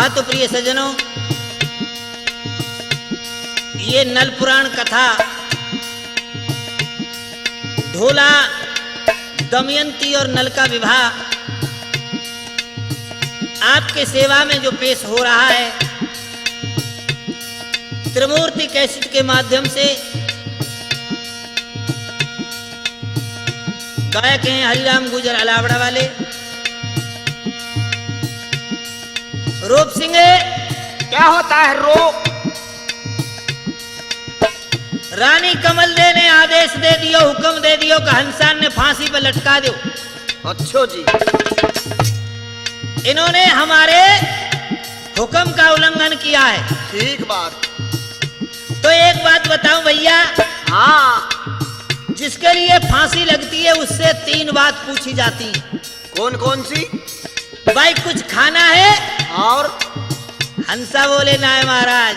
महत्व प्रिय सज्जनों, ये नल पुराण कथा ढोला दमयंती और नल का विवाह आपके सेवा में जो पेश हो रहा है त्रिमूर्ति कैसेट के माध्यम से। गायक हैं हरिराम गुजर अलावड़ा वाले, रूप सिंह। क्या होता है रूप? रानी कमल दे ने आदेश दे दियो, हुक्म दे दियो कि हंसान ने फांसी पर लटका दो। अच्छो जी, इन्होंने हमारे हुक्म का उल्लंघन किया है। ठीक बात। तो एक बात बताऊं भैया, हाँ, जिसके लिए फांसी लगती है उससे 3 बात पूछी जाती है। कौन कौन सी? भाई कुछ खाना है? और हंसा बोले ना महाराज,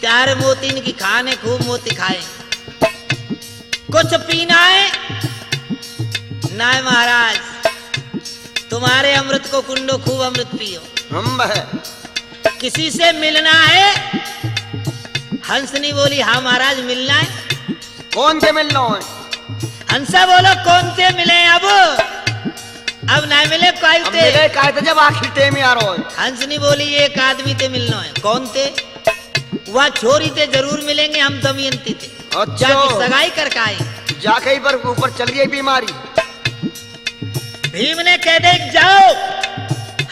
प्यारे मोतीन की खाने खूब मोती खाए। कुछ पीना है? ना महाराज, तुम्हारे अमृत को कुंडो खूब अमृत पियो। हम है। किसी से मिलना है? हंसनी बोली हाँ महाराज मिलना है। कौन से मिलना है? हंसा बोलो कौन से मिले? अब ना मिले कोई अब ते। मिले काहे थे जब आखिर टे में आ रहा है। हंसनी बोली एक आदमी ते मिलना है। कौन थे? वह छोरी ते जरूर मिलेंगे, हम दमयंती थे। अच्छा। जाके सगाई कर आए। जाके पर ऊपर चल गई बीमारी। भीम ने कह दे जाओ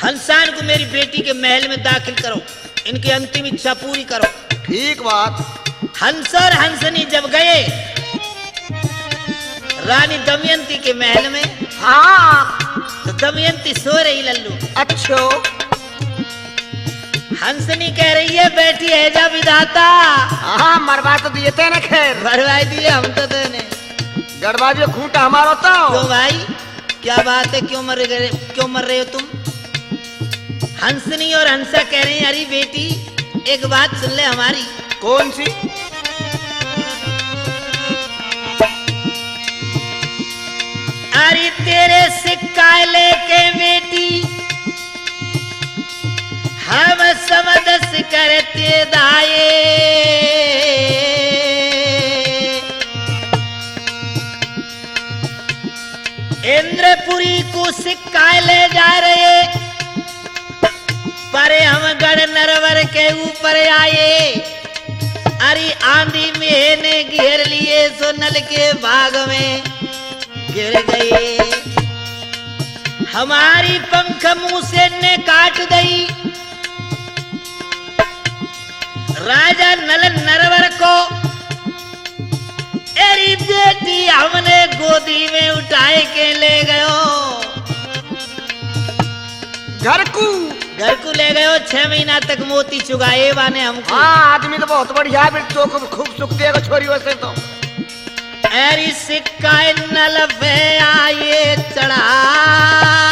हंसान को मेरी बेटी के महल में दाखिल करो, इनकी अंतिम इच्छा पूरी करो। ठीक बात। हंस और हंसनी जब गए रानी दमयंती के महल में, हाँ, तो दमयंती सो रही लल्लू। अच्छो। हंसनी कह रही है बैठी है जा विधाता। हाँ, मरवा तो दिए थे ना, खैर भरवाई दिए हम तो देने। गड़बा जो खूंटा हमारा तो। क्यों भाई, क्या बात है, क्यों मर रहे हो तुम? हंसनी और हंसा कह रही है अरे बेटी एक बात सुन ले हमारी। कौन सी? अरे तेरे सिक्का लेके बेटी हम समदस करते दाए। इंद्रपुरी को सिक्का ले जा रहे, पर हम गढ़ नरवर के ऊपर आए। अरे आंधी में ने घेर लिए, सो नल के भाग में गिर गए। हमारी पंख मुंह से ने काट दई। राजा नल नरवर को एरी बेटी हमने गोदी में उठाए के ले गयो। घर को ले गयो। 6 महीना तक मोती चुगाए वाने हमको। हाँ, आदमी तो बहुत बढ़िया है, तो खूब सुख देगा छोरी वैसे तो। एरी सिक्का नल पे आए चढ़ाए।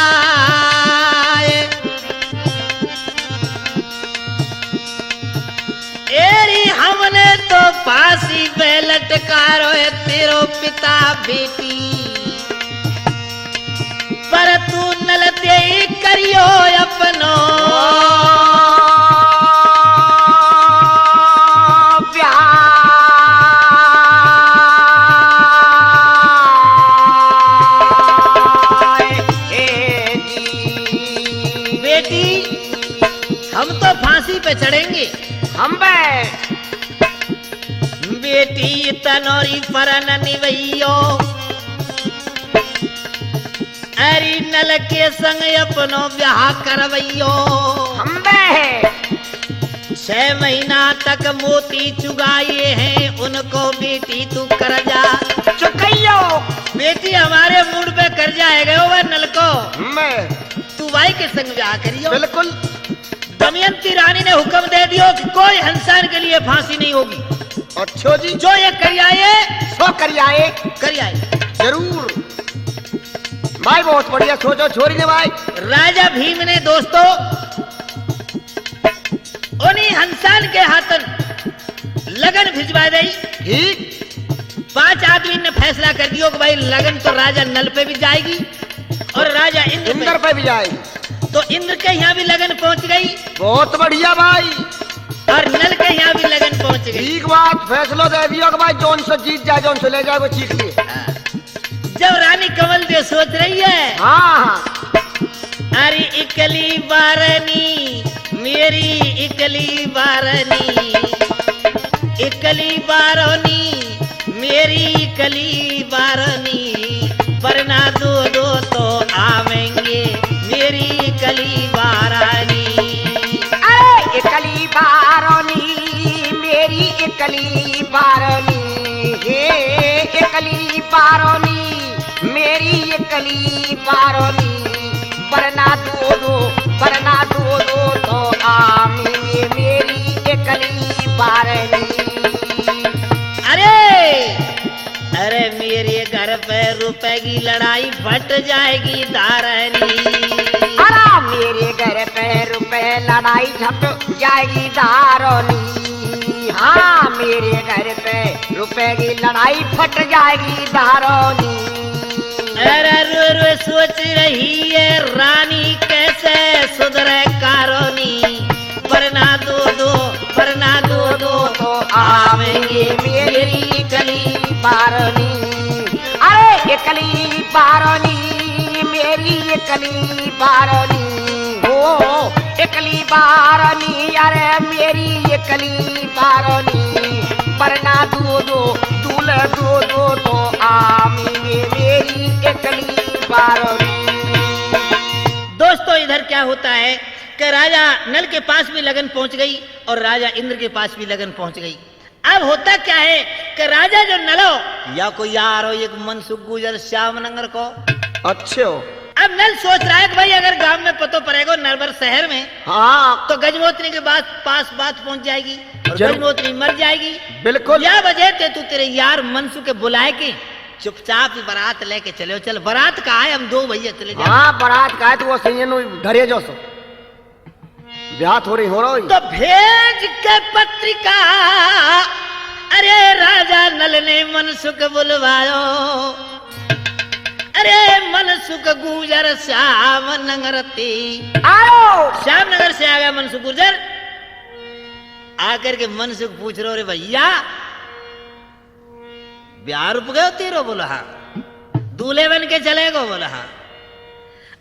एरी हमने तो फांसी पे लटकारो है तेरो पिता बेटी, पर तू नल दे करियो अपनो पे चढ़ेंगे हम बे। बेटी तनोरी परन निवैयो, अरे नल के संग अपनो ब्याह करवैयो। हम बे 6 महीना तक मोती चुगाए हैं उनको, बेटी तू कर जा चुकैयो। बेटी हमारे मूड पे कर जाएगा वह नल को। तू भाई के संग ब्याह करियो। बिल्कुल। दमयंती रानी ने हुक्म दे दियो कि कोई हंसान के लिए फांसी नहीं होगी। अच्छो जी, जो ये करियाए सो करियाए जरूर। भाई बहुत बढ़िया सोचो छोरी ने भाई। राजा भीम ने दोस्तों उन्हीं हंसान के हाथन लगन भिजवा दी। ठीक। 5 आदमी ने फैसला कर दिया कि भाई लगन तो राजा नल पे भी जाएगी और राजा इंद्र पे भी जाएगी। तो इंद्र के यहाँ भी लगन पहुंच गई बहुत बढ़िया भाई। और नल के यहाँ भी लगन पहुंच गई। ठीक बात, फैसलो दे दियो कि भाई जौन से जीत जाए जौन से ले जाए वो चीख लिए। जब रानी कमल देव सोच रही है, हाँ अरे इकली बारनी मेरी इकली बारनी, इकली बारनी मेरी इकली बारनी, वरना दो दो तो आवेंगे मेरी इकली बारनी। अरे इकली बारनी मेरी इकली बारनी, हे इकली बारनी मेरी इकली बारनी, वरना दो दो तो आवेंगे मेरी इकली बारनी। अरे मेरे घर पे रुपए की लड़ाई फट जाएगी दारनी। अरे मेरे घर पे रुपए लड़ाई झट जाएगी दारनी। हाँ मेरे घर पे रुपए की लड़ाई फट जाएगी दारनी। अरे रो सोच रही है रानी कैसे सुधरे कारोनी, वरना दो दो तो आवेंगे मेरी इकली बारनी। अरे इकली बारनी मेरी इकली बारनी, हो इकली बारनी अरे मेरी इकली बारनी, वरना दो दो तो आवेंगे मेरी इकली बारनी। दोस्तों इधर क्या होता है कि राजा नल के पास भी लगन पहुंच गई और राजा इंद्र के पास भी लगन पहुंच गई। अब होता क्या है कि राजा जो नलो या कोई यार हो एक मनसुख गुजर श्याम नंगर को अच्छे हो। अब नल सोच रहा है कि भाई अगर गांव में पतो पड़ेगा नरवर शहर में, हाँ तो गजमोतनी के पास बात पहुंच जाएगी और गजमोतनी मर जाएगी। बिल्कुल। या वजह थे तू तेरे यार मनसुख के बुलाए के चुपचाप ही बारात लेके चले। चल बारात का है, हम दो भैया चले जाए। हाँ बारात का है तो वो सही घरे जो सो ब्याह थोड़ी हो रहा। तो भेज के पत्रिका अरे राजा नल ने मनसुख बुलवायो, अरे मनसुख गुजर श्याम नगर ते आओ। श्याम नगर से आ गया मनसुख गुजर। आकर के मनसुख पूछ रहे भैया ब्याह रुक गए तेरो? बोला हाँ। दूल्हे बन के चले गो? बोला हाँ।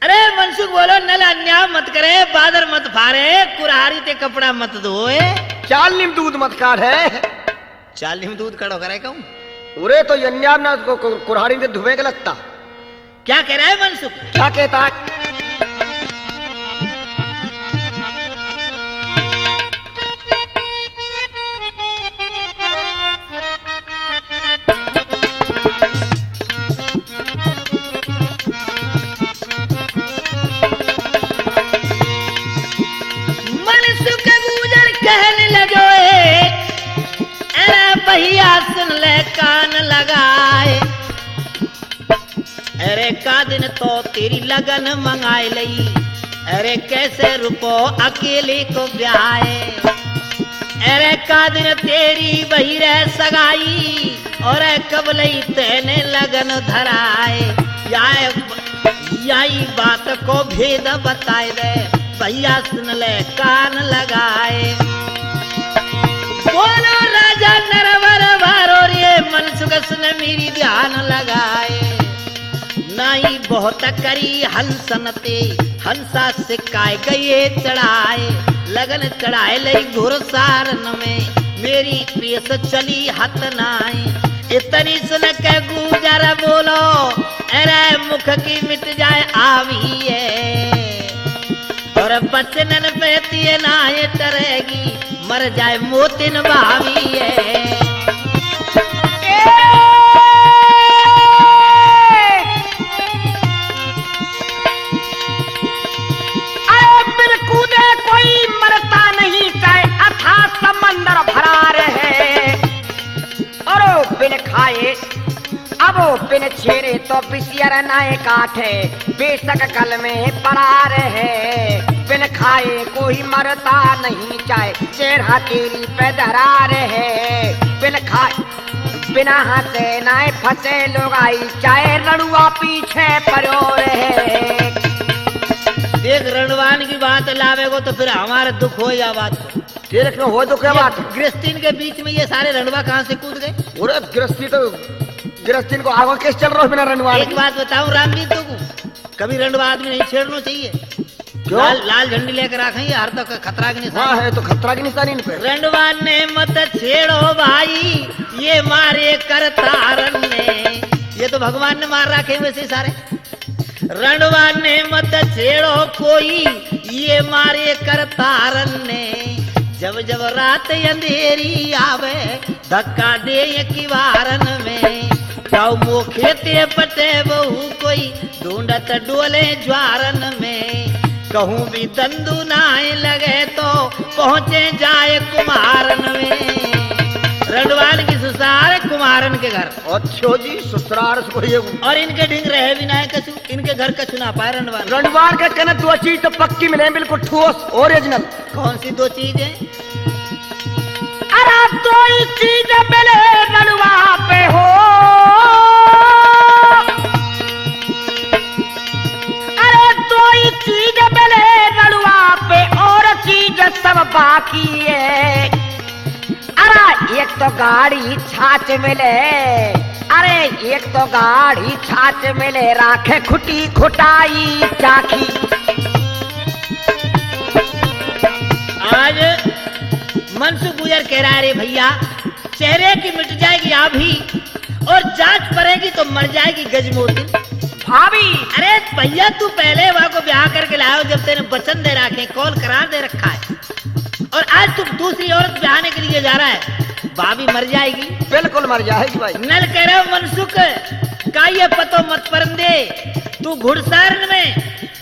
अरे मनसुख बोलो नल अन्याय मत करे, बादर मत फारे, कुरारी ते कपड़ा मत धोए, चाल निम दूध मत काट है। चाल निम दूध कड़ो करे कहूं उरे तो यन्याम ना कुरारी से धुए के लगता। क्या कह रहा है मनसुख? क्या कहता है? मनसुख गुजर कहने लगे अरे भैया सुन ले कान लगाए, अरे का दिन तो तेरी लगन मंगाए लई, अरे कैसे रुपो अकेले को ब्याहे, अरे का दिन तेरी बही रह सगाई और कब लई तेने लगन धराए। यही बात को भेद बताए दे भैया सुन ले कान लगाए। बोलो राजा नरवर भारो रे मनसुख सुन मेरी ध्यान लगाए। नहीं बहुत करी हंसन ते हंसा सिकाए गए चढ़ाए, लगन चढ़ाए लई घुरसारन में मेरी पेश चली हत नाई। इतनी सुन के गुजर बोलो अरे मुख की मिट जाए आवी है, और बचनन पे नाये टरेगी मर जाए मोतिन भावी है। कोई मरता नहीं चाहे अथा समंदर भरा रहे, और बिन खाए अब बिन छेरे तो बिसियर नाए काटे, बेशक कल में पड़ा रहे। बिन खाए कोई मरता नहीं चाहे चेहरा तेरी पे धरा रहे, बिन खाए बिना हंसे नाए फंसे लोग आई चाहे लड़ुआ पीछे पड़ो रहे। एक रणवान की बात लावेगो तो फिर हमारे दुख हो या बात को। तेरे हो तो क्या बात है? गृहस्थीन के बीच में ये सारे रणवा कहाँ से कूद गए? अरे गृहस्थी को आगे कैसे चल रहा है बिना रणवा? एक बात बताऊं रामवीर तुमको, कभी रणवा आदमी नहीं छेड़ना चाहिए। क्यों? लाल झंडी लेकर रखें ये हर तक खतरा की निशानी। हाँ है तो खतरा की निशानी इन पे। रणवा ने मत छेड़ो भाई, ये मारे करतारन ने। ये तो भगवान ने मार रखे वैसे सारे। रणवा ने मत छेड़ो कोई, ये मारे करतारन ने। जब जब रात अंधेरी आवे, धक्का दे किवारन में। जाओ मोखे ते पटे बहू कोई, ढूंढत डोले ज्वारन में। कहूँ भी दंदू नाए लगे तो पहुँचे जाए कुमारन में। रणवान की ससुराल कुमारन के घर। अच्छो जी ससुराल से ये और इनके ढिंग रहे भी ना कछु, इनके घर कछु ना पाए रणवान। रणवान का कहना दो चीज तो पक्की मिले, बिल्कुल ठोस ओरिजिनल। कौन सी दो चीजें? अरे दो ही चीज मिले रणवा पे हो। अरे दो ही चीज मिले रणवा पे, और चीज सब बाकी है। अरे एक तो गाड़ी छाछ मिले, अरे एक तो गाड़ी छाछ मिले, राखे खुटी खुटाई चाखी। आज मनसुख गुजर कह रहा है रे भैया, चेहरे की मिट जाएगी आभी, और जांच पड़ेगी तो मर जाएगी गजमोती। भाभी अरे भैया तू पहले वहां को ब्याह करके लाया, जब तेने वचन दे रखे, कॉल करार दे रखा है, और आज तू दूसरी औरत ब्याहने के लिए जा रहा है, भाभी मर जाएगी। बिल्कुल मर जाएगी भाई। नल कह रहे हो मनसुख का ये पतो मत परंदे, तू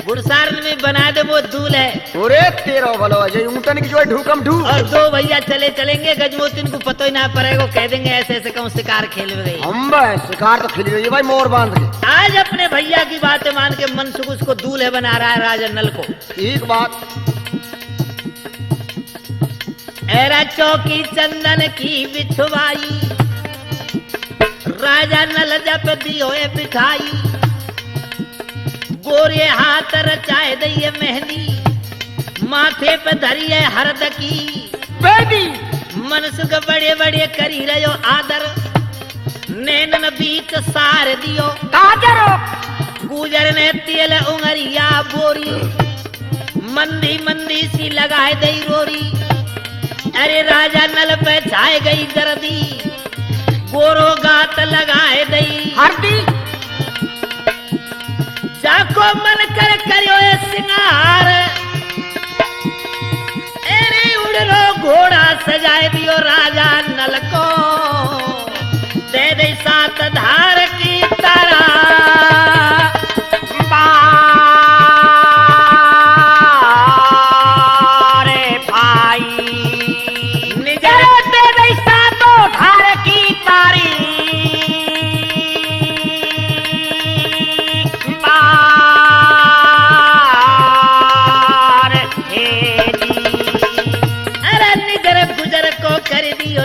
घुड़सारन में बना दे वो दूल्हे। अरे तेरा भलो अजय ऊँटन की जो है ढूकम ढू। और दो भैया चलेंगे गजमोतिन को पतो ही ना पड़ेगा, कह देंगे ऐसे ऐसे कहूँ शिकार खेल गई। हम शिकार तो खेल गई भाई, मोर बांध के। आज अपने भैया की बातें मान के मनसुख उसको दूल्हे बना रहा है राजा नल को। ठीक बात। एरा चौकी चंदन की बिछवाई, राजा नल जप दियो बिठाई। गोरे हाथ रचाए दइए मेहंदी, माथे पे धरिए हरद की बेबी। मनसुख बड़े बड़े करी रहो आदर, नैनन बीच सार दियो काजर। गुजर ने तेल उंगरिया बोरी, मंदी मंदी सी लगाए दई रोरी। अरे राजा नल पे छाए गई जर्दी, गोरो गात लगाए दई हरदी। जाको मन कर करियो सिंगार, अरे उड़रो घोड़ा सजाए दियो राजा नल को। दे दे सात धार की तरह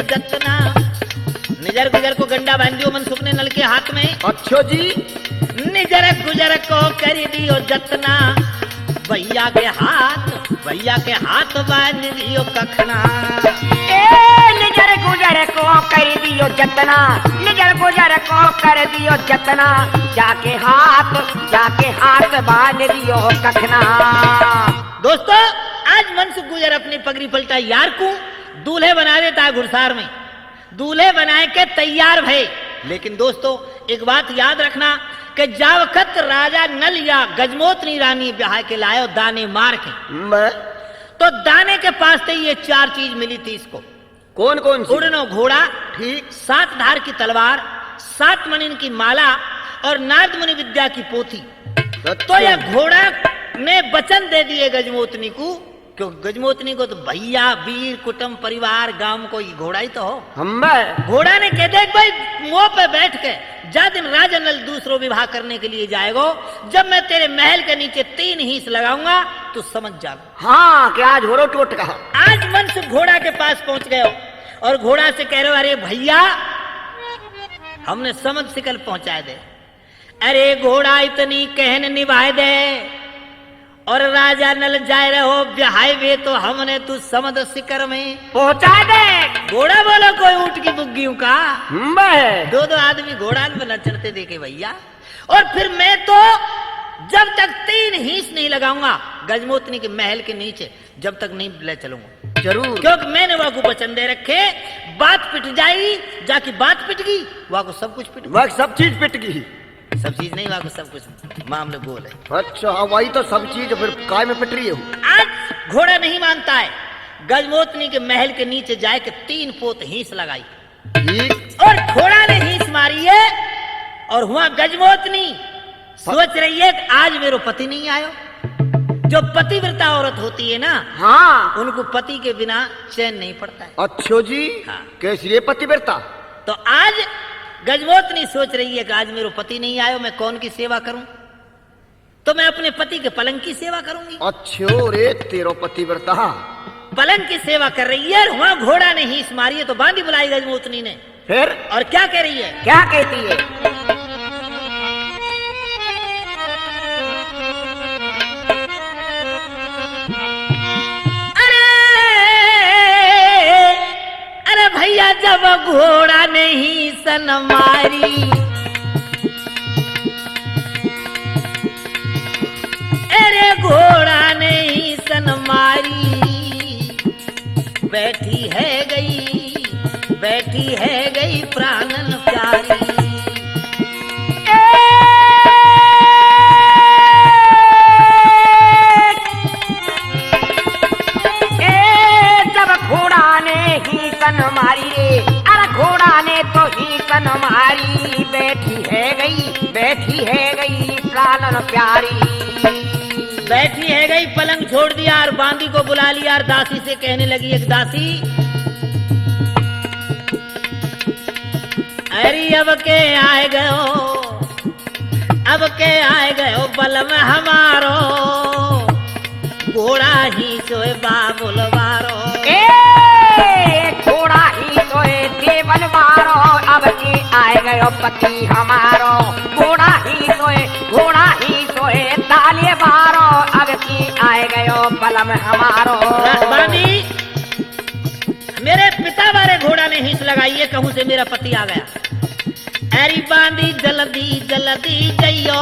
जतना। निजर गुजर को गंडा बांध दियो मनसुख ने नल के हाथ में। अच्छो जी। निजर गुजर को कर दियो जतना, भैया के हाथ बांध दियो कखना। निजर गुजर को कर दियो जतना, निजर गुजर को कर दियो जतना, जाके हाथ बांध दियो कखना। दोस्तों आज मनसुख गुजर अपनी पगड़ी पलटा यार को दूल्हे बना देता है घुड़सार में, दूल्हे बनाए के तैयार भय। लेकिन दोस्तों एक बात याद रखना कि जावखत राजा नल या गजमोतनी रानी ब्याह के लायो दाने मार के, तो दाने के पास से ये चार चीज मिली थी इसको। कौन कौन सी? उड़नो घोड़ा, ठीक, 7 धार की तलवार, 7 मणिन की माला और नाद मुनि विद्या की पोथी। तो यह घोड़ा ने वचन दे दिए गजमोतनी को, क्यों गजमोतनी को तो भैया वीर कुटुंब परिवार गांव को ये घोड़ा ही तो हो। हम घोड़ा ने कह दे भाई मुंह पे बैठ के जा दिन राजा नल दूसरों विवाह करने के लिए जाएगो, जब मैं तेरे महल के नीचे 3 हिस्स लगाऊंगा तो समझ जा। हाँ क्या आज हो रो टोट कहा। आज मनसुख घोड़ा के पास पहुंच गए और घोड़ा से कह रहे हो अरे भैया हमने समझ शिकल पहुंचाए दे। अरे घोड़ा इतनी कहन निभाए दे, और राजा नल जाए रहो ब्याहाई वे तो हमने तू समद शिकर में पहुंचा दे। घोड़ा बोलो कोई ऊँट की बुग्गियों का। बे। दो दो आदमी घोड़ा में न चढ़ते देखे भैया। और फिर मैं तो जब तक 3 हींस नहीं लगाऊंगा गजमोतनी के महल के नीचे, जब तक नहीं ले चलूंगा। जरूर। क्योंकि मैंने वहां को वचन दे रखे, बात पिट जाएगी, जाके बात पिट गई वहां को सब कुछ पिट गई। वह सब चीज पिट गई। सब चीज नहीं, वहां को सब कुछ मामले गोल है। अच्छा वही तो सब चीज फिर काय में पिट रही है। आज घोड़ा नहीं मानता है, गजमोतनी के महल के नीचे जाए के 3 पोत हींस लगाई ठीक। और घोड़ा ने हींस मारी है और हुआ गजमोतनी सोच रही है कि आज मेरे पति नहीं आयो। जो पतिव्रता औरत होती है ना, हाँ उनको पति के बिना चैन नहीं पड़ता है। अच्छो जी। हाँ। कैसी है पतिव्रता? तो आज गजमोतनी सोच रही है कि आज मेरे पति नहीं आयो, मैं कौन की सेवा करूं? तो मैं अपने पति के पलंग की सेवा करूंगी। अच्छो रे तेरो पतिव्रता। पलंग की सेवा कर रही है, वहां घोड़ा ने हींस मारी है तो बांधी बुलाई गजमोतनी ने। फिर और क्या कह रही है? क्या कहती है? अरे भैया जब घोड़ा ने सन मारी, अरे घोड़ा ने सन मारी, बैठी है गई प्राणन प्यारी। जब घोड़ा ने ही सन मारी रे, अरे घोड़ा ने तो ही सन मारी, बैठी है गई प्राणन प्यारी। बैठी है गई, पलंग छोड़ दिया और बांदी को बुला लिया और दासी से कहने लगी, एक दासी, अरे अब के आए गयो बलम हमारो, घोड़ा ही सोए बाबुलवारो। घोड़ा ही सोए देवन मारो, अब के आए गयो पति हमारो। घोड़ा ही सोए ताले मारो, अब के आए गयो बलम हमारो। बानी, मेरे पिता वाले घोड़ा ने हिंस लगाई है, कहूं से मेरा पति आ गया। अरे बांदी जल्दी जइयो,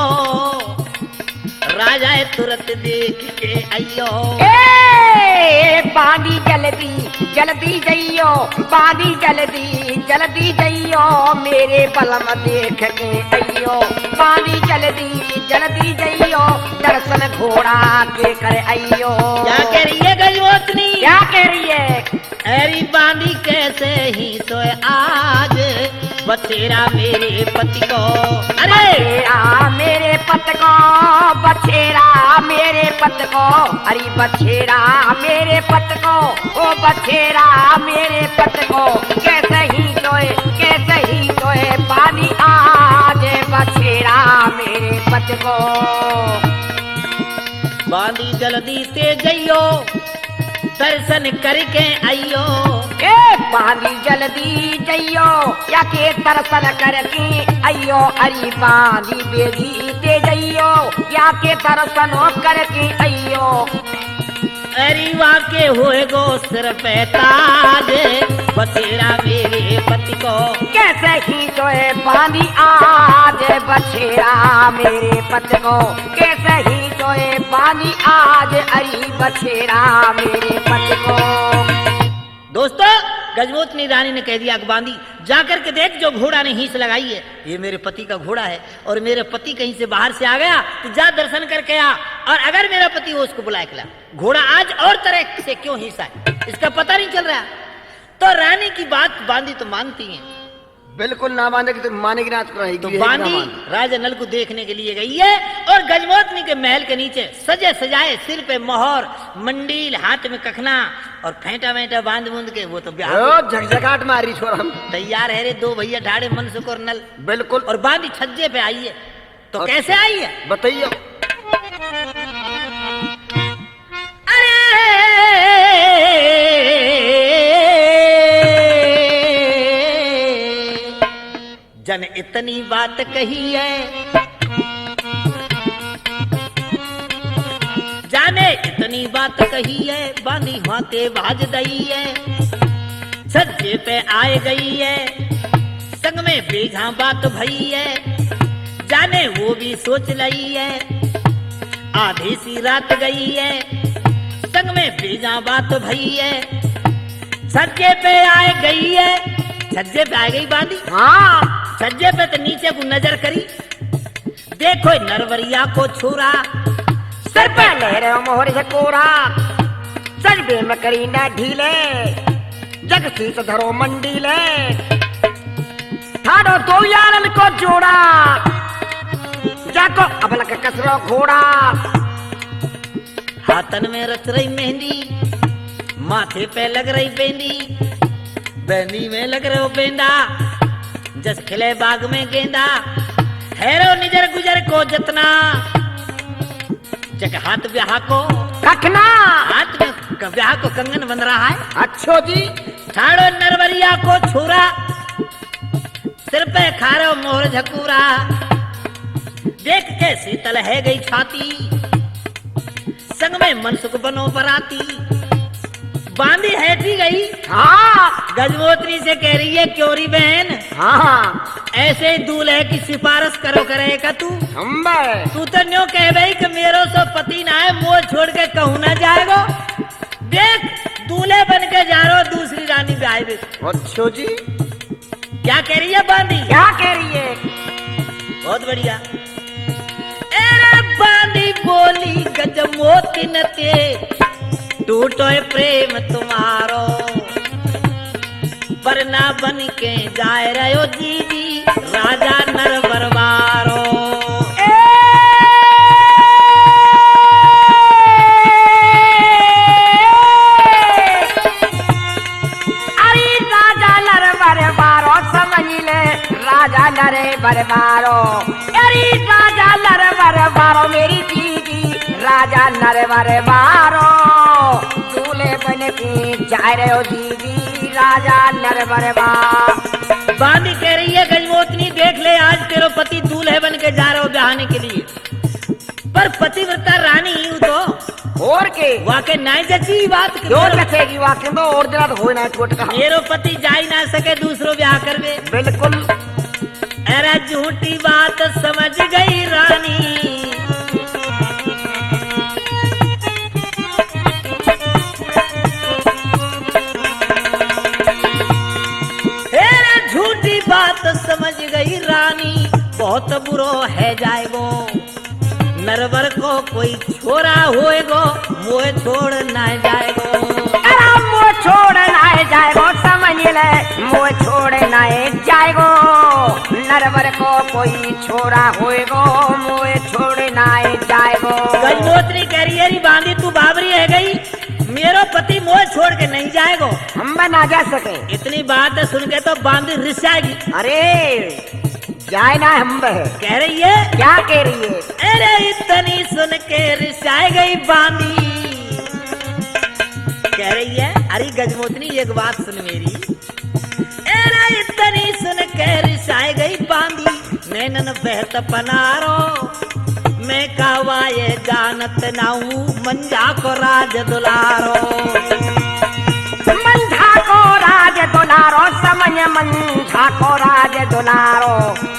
राजा तुरंत देख के आइयो। बांदी जल्दी जइयो, बांदी जल्दी जइयो, मेरे बलम देख के आइयो। बांदी जल्दी जइयो, दर्शन घोड़ा के कर आइयो। क्या कह रही है गजमोतनी? क्या कह रही है? अरे बांदी कैसे ही सोए आज, बछेरा मेरे पति को। अरे मेरे पति को, बछेरा मेरे पति को, अरे बछेरा मेरे पति को, ओ बछेरा मेरे पति को, कैसे ही सोए पानी आज, बछेरा मेरे पति को। बांदी जल्दी से जइयो, दर्शन करके आइयो। बांदी जल्दी जइयो, या के दर्शन करके आइयो। अरे बांदी बेरी दे जइयो, या के दर्शन करके आइयो। अरे वाके हुए गो सिर पे ताज, बछेरा मेरे पति को। कैसे ही सोए बांदी आज, बछेरा मेरे पति को। कैसे ही सोए बांदी आज, अरे बछेरा मेरे पति को। दोस्तों, गजमोतनी रानी ने कह दिया कि बांदी जाकर के देख, जो घोड़ा ने हींस लगाई है ये मेरे पति का घोड़ा है, और मेरे पति कहीं से बाहर से आ गया तो जा दर्शन करके आ, और अगर मेरा पति हो उसको बुलाए खिला। घोड़ा आज और तरह से क्यों हींसा है इसका पता नहीं चल रहा। तो रानी की बात बांदी तो मानती है, बिल्कुल ना मानेगी तो मानेगी ना रहेगी। तो बांदी राजा नल को देखने के लिए गई है, और गजमोतनी के महल के नीचे सजे सजाए, सिर पे मोहर, मंडील, हाथ में कखना और फेंटा वेंटा बांध बूंद के वो तो झकझकाट मारी छोरा तैयार है रे। 2 भैया ढाड़े मनसुख और नल, बिल्कुल। और बांदी छज्जे पे आई है। तो कैसे आई है बताइए? जन इतनी बात कही है, ऐतनी बात कही है, बांधी माते बाज दई है, सज्जे पे आए गई है, संग में बेझा बात भई है, जाने वो भी सोच लई है, आधी सी रात गई है, संग में बेजा बात भई है, सज्जे पे आए गई है, सज्जे पे आ गई बांधी। हाँ सज्जे पे तो नीचे को नजर करी, देखो नरवरिया को छोरा, सर पे लहरे मोहर से कोरा, सजबे में करी न ढीले, जग शीस धरो मंडीले, ठाडो दो यारन को जोड़ा, जाको अबलक कसरो घोड़ा। हाथन में रच रही मेहंदी, माथे पे लग रही बेंदी, बेंदी में लग रहे हो बेंदा, जस खिले बाग में गेंदा, हैरो निजर गुजर को जतना, जग हाथ ब्याह को कखना, हाथ में ब्याह को कंगन बन रहा है। अच्छो जी ठाड़ो नरवरिया को छुरा, सिर पे खारो मोहर झकूरा, देख के शीतल है गई छाती, संग में मनसुख बनो बराती, बांधी हैठी गई। हाँ गजमोत्री से कह रही है, क्योरी बहन हाँ ऐसे ही दूल्हे की सिफारिश करो करेगा तू, तू तो न्यो कह भाई कि मेरो सो पति ना है, मोह छोड़ के कहूँ ना जाएगो, देख दूल्हे बन के जा रहे हो दूसरी रानी ब्याह में। अच्छो जी क्या कह रही है बांधी? क्या कह रही है? बहुत बढ़िया। एरे बांधी बोली गजमोती न ते, टूटो प्रेम तुम्हारो, वरना बन के जाए रहो जीजी राजा नर बरबारो। अरे राजा नर बरबारो समझ ले, राजा नरे बरबारो, अरे राजा नर बरबारो मेरी जीजी राजा नर बरबारो, दूल्हे बन के जाए रहे हो जीजी राजा नर बरबार। बांधी कह रही है गजमोतनी देख ले, आज तेरो पति दूल्हे बन के जा रहे हो ब्याहने के लिए, पर पतिव्रता रानी हूँ तो और के वाके नहीं जची बात क्यों रखेगी वाकई में, और दिन हो ना टूट का मेरो पति जा ही ना सके दूसरो ब्याह करवे। बिल्कुल अरे झूठी बात समझ गई रानी, बात समझ गई रानी, बहुत बुरो है जाएगो, नरवर को कोई छोरा होएगो, मोह छोड़ ना जाएगो। अरे मोह छोड़ ना जाएगो समझ ले, मोह छोड़ ना जाएगो, नरवर को कोई छोरा होएगो, मोह छोड़ ना जाएगो। गजमोत्री कह रही है बांधी तू बाबरी है गई, मेरो पति मोह छोड़ के नहीं जाएगो, हम ना जा सके। इतनी बात सुन के तो बांधी रिसाएगी। अरे जाए ना हम कह रही है, क्या कह रही है? अरे इतनी सुन के रिसाए गई बांधी, कह रही है अरे गजमोतनी एक बात सुन मेरी, अरे इतनी सुन के रिसाए गई बांधी, नैनन बहत पनारो, मैं कावाए जानत नाऊ, मंझा को राज दुलारो, मंझा को राज दुलारो समझ, मंझा को राज दुलारो,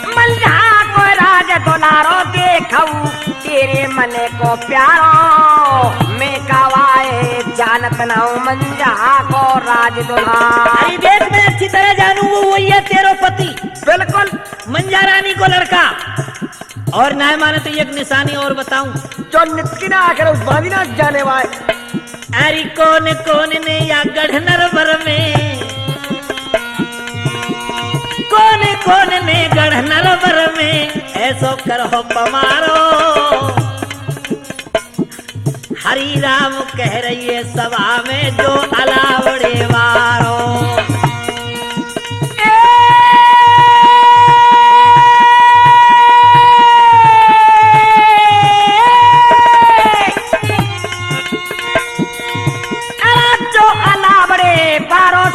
मंझा को राज दुलारो, देखऊ तेरे मन को प्यारो, मैं कावाए जानत नाऊ, मंझा को राज दुलारो। अरे देख मैं अच्छी तरह जानू वो वही है तेरो पति, बिल्कुल मंझा रानी को लड़का, और ना माने तो एक निशानी और बताऊं, जो नित्की ना आकर उस बांधी ना जाने वाले। अरे कौन कौन ने या गढ़ नरवर में, कौन कौन ने गढ़ नरवर में, ऐसो करो पमारो, हरि राम कह रही है सभा में जो अलावड़े वारो।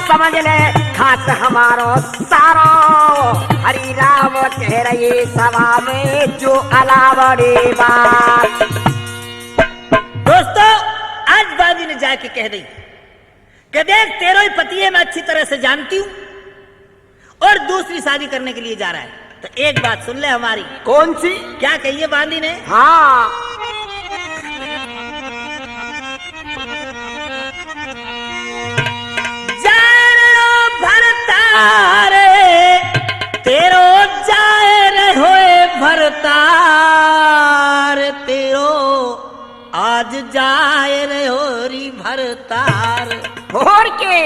समझ ले खास हमारो सारो, हरि राम कह रही सभा में जो अलावड़ी बात। दोस्तों ने जाके कह दी कि देख तेरा ही पति है, मैं अच्छी तरह से जानती हूं और दूसरी शादी करने के लिए जा रहा है। तो एक बात सुन ले हमारी। कौन सी? क्या कही बांदी ने? हाँ, भरतारे तेरो जाए रे होए भरतार, तेरो आज जाए रे होरी भरतार। और के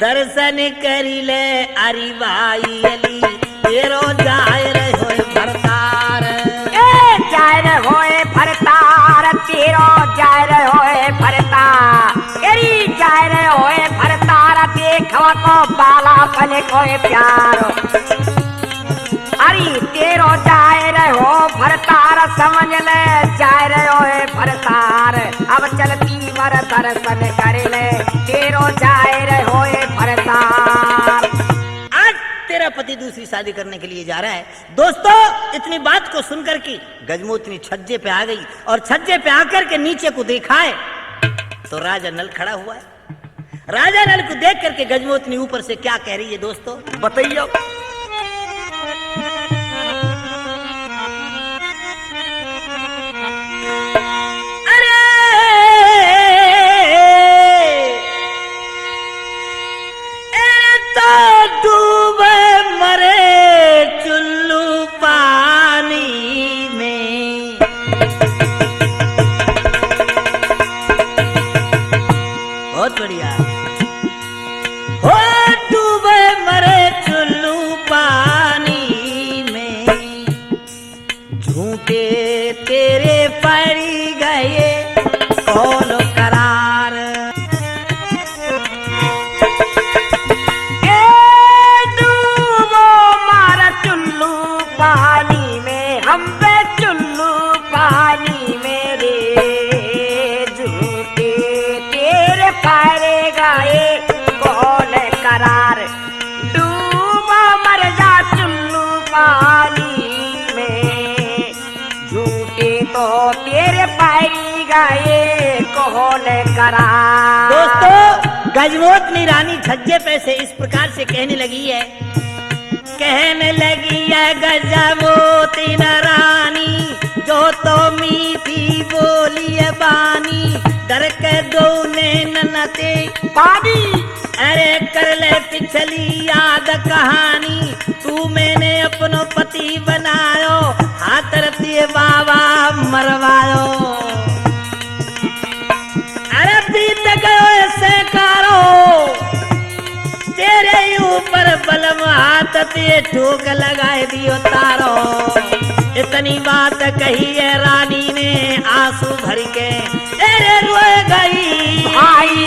दर्शन करी ले अरी भाई अली, तेरो जाए रे होए भरतार। ए जाए रे होए भरतार, तेरो जाए रे होए भरतार, एरी जाए रे होए भरतार, देखवा को बाला पले कोई प्यारो। अरे तेरो जाए रे हो भरतार, समझ ले जाए रे होए भरतार। अब चलती मर दर्शन कर ले, तेरो जाए रे होए भरतार। आज तेरा पति दूसरी शादी करने के लिए जा रहा है। दोस्तों, इतनी बात को सुनकर के गजमोतनी छज्जे पे आ गई और छज्जे पे आकर के नीचे को देखा है तो राजा नल खड़ा हुआ है। राजा नल को देख करके गजमोतनी ऊपर से क्या कह रही है दोस्तों, बताइए। बढ़िया हो डूबे मरे चुल्लू पानी में, झूठे तेरे पड़ी गए कौन करार। ए डूबो मारा चुल्लू पानी में, हम पे चुल्लू पानी में रे, झूठे तेरे पारे गए कौन करार। डूबो मर जा चुल्लू पानी में, झूठे तो तेरे पारी गए कौन करार। दोस्तों, गजमोतनी रानी छज्जे पे से इस प्रकार से कहने लगी है, कहने लगी है गजमोती रानी, जो तो मीठी बोली है बानी, डर के दो ने ननते पानी। अरे कर ले पिछली याद कहानी, तू मैंने अपनो पति बनायो, हाथ रती बाबा मरवायो। अरे बीत गयो ऐसे कारो, तेरे ऊपर बलम हाथ ते ठोक लगाए दियो तारो। इतनी बात कही है रानी ने आंसू भर के, अरे रोए गई आई।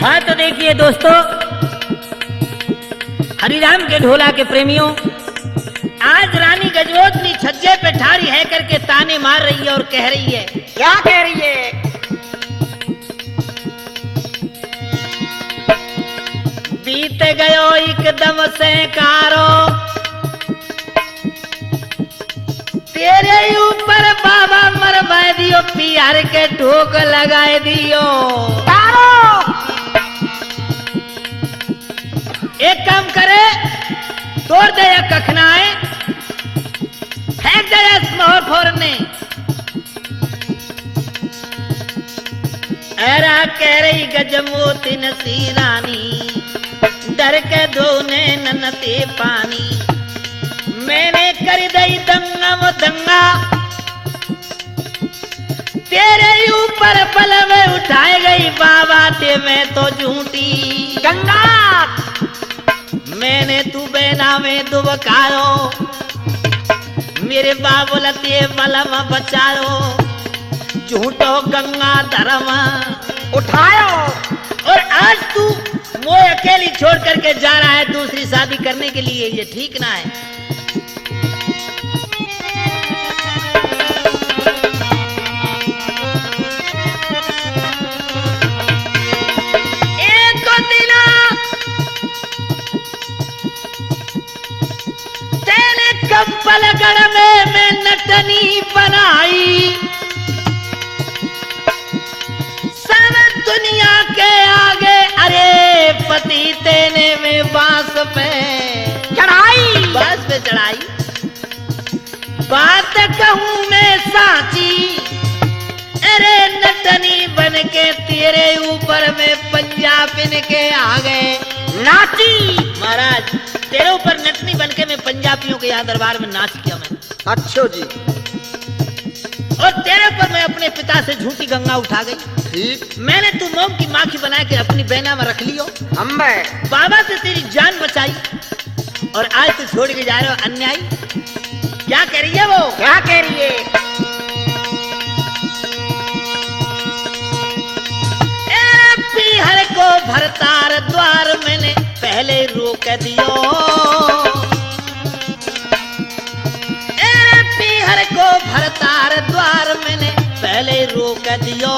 हाँ तो देखिए दोस्तों, हरिराम के ढोला के प्रेमियों, आज रानी गजमोतनी छज्जे पे ठारी है करके ताने मार रही है और कह रही है, क्या कह रही है? बीत गयो एकदम से कारो, तेरे ऊपर बाबा मरवा दियो, पियार के ठोक लगाए दियो। तारो एक काम करे, तोड़ दे या कखनाए, फेंक दे या स्मोर फोड़ने। ऐरा कह रही गजमोती नसी रानी, डर के धोने ननते पानी, मैंने कर दई दंगा वो दंगा, तेरे ऊपर पल में उठाए गई बाबा ते मैं तो झूठी गंगा। मैंने तू बेना में दुबकायो, मेरे बाबुलते बलम बचायो, झूठो गंगा धर्म उठायो। और आज तू मोए अकेली छोड़ करके जा रहा है दूसरी शादी करने के लिए, ये ठीक ना है। एक दिन तेरे कंपलगढ़ में मैं नटनी बनाई, दुनिया के आगे अरे पति तेने में बांस पे चढ़ाई, बांस पे चढ़ाई। बात कहूं मैं साची, अरे नटनी बन के तेरे ऊपर में पंजा पिन के आ गए नाची। महाराज तेरे ऊपर नटनी बन के मैं पंजाबियों के यहाँ दरबार में नाच किया मैं। अच्छा जी। और तेरे पर मैं अपने पिता से झूठी गंगा उठा गई। ठीक। मैंने तू मोम की माखी बना के अपनी बहना में रख लियो। बाबा से तेरी जान बचाई और आज तू छोड़ के जा रहे हो अन्याय। क्या कह रही है वो? क्या कह रही है? पीहर को भरतार द्वार मैंने पहले रोक दियो, पीहर को भरतार द्वार मैंने पहले रोक दियो,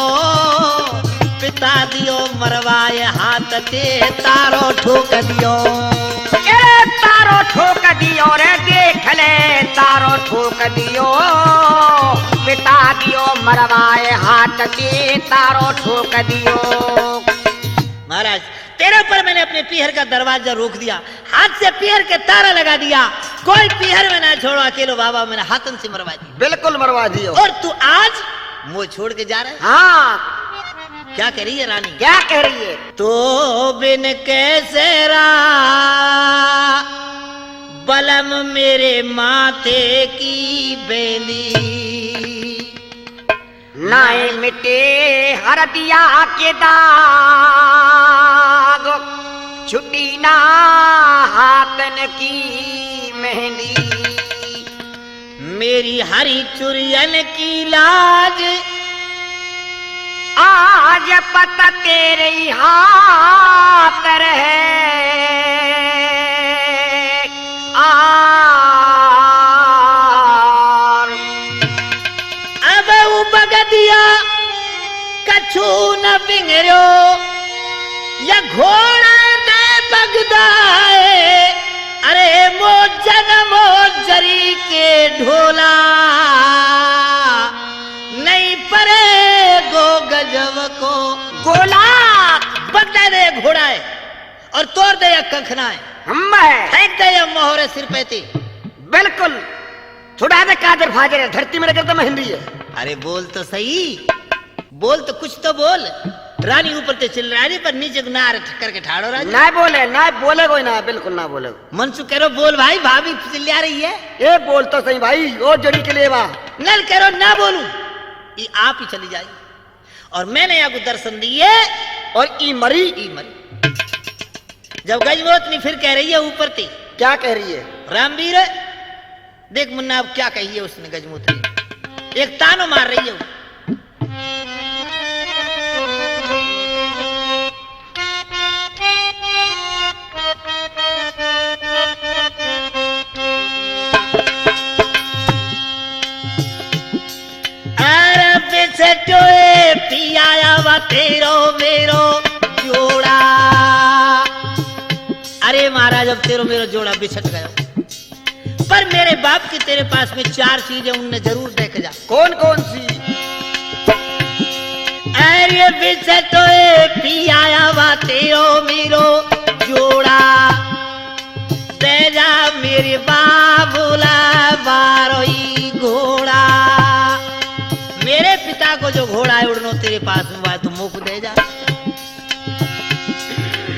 पिता दियो मरवाए हाथ के तारो ठोक दियो। तारो ठोक दियो रे देख ले, तारो ठोक दियो, पिता दियो मरवाए हाथ के तारो ठोक दियो। महाराज तेरे पर मैंने अपने पीहर का दरवाजा रोक दिया, हाथ से पीहर के तारा लगा दिया, कोई पीहर में ना छोड़ो, अकेलो बाबा मैंने हाथन से मरवा दिया। बिल्कुल मरवा दियो। और तू आज मुझे छोड़ के जा रहा है? हाँ। क्या कह रही है रानी? क्या कह रही है? तो बिन कैसे रा बलम मेरे माथे की बेली, नाए मिटे हरदिया के दाग, छुटी ना हाथन की मेहंदी, मेरी हरी चुरियन की लाज आज पता तेरे हाथ रहे। अब बगदिया कछु न बिंगरो, या घोड़ा दे बगदाए, अरे मो जन्मो जरी के ढोला, नहीं परे गो गजब को गोला। बगदा दे घोड़ा है और तोड़ दे या कंखना है, फेंक दे या मोहरे सिर पे थी। बिल्कुल छुड़ा दे कादर फाजर, धरती में रगड़ मैं हिंदी है। अरे बोल तो सही, बोल तो कुछ तो बोल। रानी ऊपर ते चिल रही पर नीचे नार करके ठाड़ो रानी। ना बोले, ना बोले कोई ना, बिल्कुल ना बोले। मनसू करो बोल भाई, भाभी चिल्ला रही है। ये बोल तो सही भाई, ओ जड़ी के लिए वाह। नल करो ना बोलूं, ये आप ही चली जाए। और मैंने आपको दर्शन दिए और ई मरी। जब गजमोतनी फिर कह रही है ऊपर थी। क्या कह रही है? रामवीर देख मुन्ना अब क्या कही है उसने गजमोतनी, एक तानो मार रही है वो। पियाया वा तेरो मेरो जोड़ा, अरे महाराज अब तेरो मेरो जोड़ा बिछट गया, पर मेरे बाप की तेरे पास में 4 चीजें उनने जरूर देख जा। कौन कौन सी? अरे बिछटो पियाया वा तेरो मेरो जोड़ा, दे जा मेरे बाबूला बारोई घोड़ा, मेरे पिता को जो घोड़ा है उड़नो तेरे पास में हुआ तो मुख दे जा।